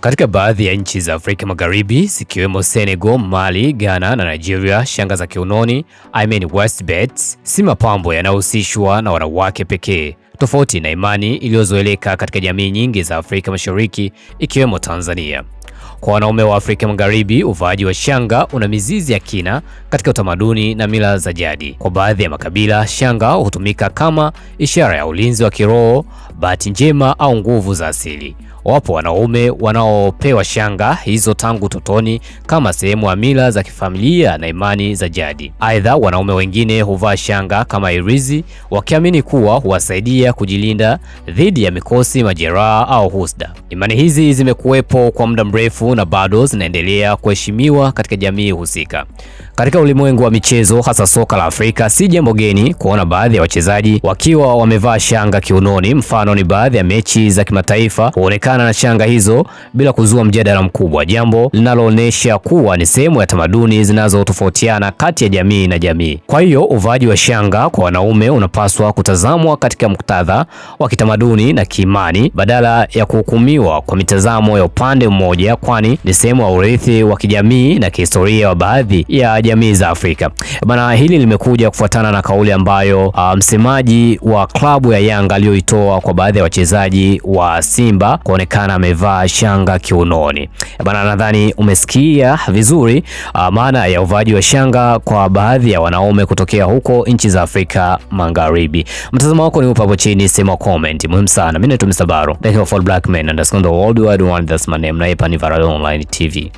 Katika baadhi ya nchi za Afrika Magharibi zikiwemo Senegal, Mali, Ghana na Nigeria, shanga za kiunoni waistbelts si mapambo yanayohusishwa na wanawake pekee, tofauti na imani iliyozoeleka katika jamii nyingi za Afrika Mashariki ikiwemo Tanzania. Kwa wanaume wa Afrika Magharibi, uvaaji wa shanga una mizizi ya kina katika utamaduni na mila za jadi. Kwa baadhi ya makabila, shanga hutumika kama ishara ya ulinzi wa kiroho, bahati njema au nguvu za asili. Wapo wanaume wanaopewa shanga hizo tangu utotoni kama sehemu ya mila za kifamilia na imani za jadi. Aidha, wanaume wengine huvaa shanga kama irizi, wakiamini kuwa huwasaidia kujilinda dhidi ya mikosi, majeraha au husda. Imani hizi zimekuwepo kwa muda mrefu na bado zinaendelea kuheshimiwa katika jamii husika. Katika ulimwengu wa michezo, hasa soka la Afrika, si jambo geni kuona baadhi ya wachezaji wakiwa wamevaa shanga kiunoni. Mfano ni baadhi ya mechi za kimataifa huonekana na shanga hizo bila kuzua mjadala mkubwa, jambo linaloonyesha kuwa ni sehemu ya tamaduni zinazotofautiana kati ya jamii na jamii. Kwa hiyo uvaaji wa shanga kwa wanaume unapaswa kutazamwa katika muktadha wa kitamaduni na kiimani badala ya kuhukumiwa kwa mitazamo ya upande mmoja, kwani ni sehemu ya urithi wa kijamii na kihistoria wa baadhi ya jamii za Afrika. Bana, hili limekuja kufuatana na kauli ambayo msemaji wa klabu ya Yanga aliyoitoa kwa baadhi ya wachezaji wa Simba kuonekana amevaa shanga kiunoni. Bana, nadhani umesikia vizuri maana ya uvaaji wa shanga kwa baadhi ya wanaume kutokea huko nchi za Afrika Magharibi. Mtazamo wako ni upo hapo chini, sema comment. Muhimu sana. Mimi ni Mr. Baro. Thank you for black men and the world wide one, that's my name. Na hapa ni Varado Online TV.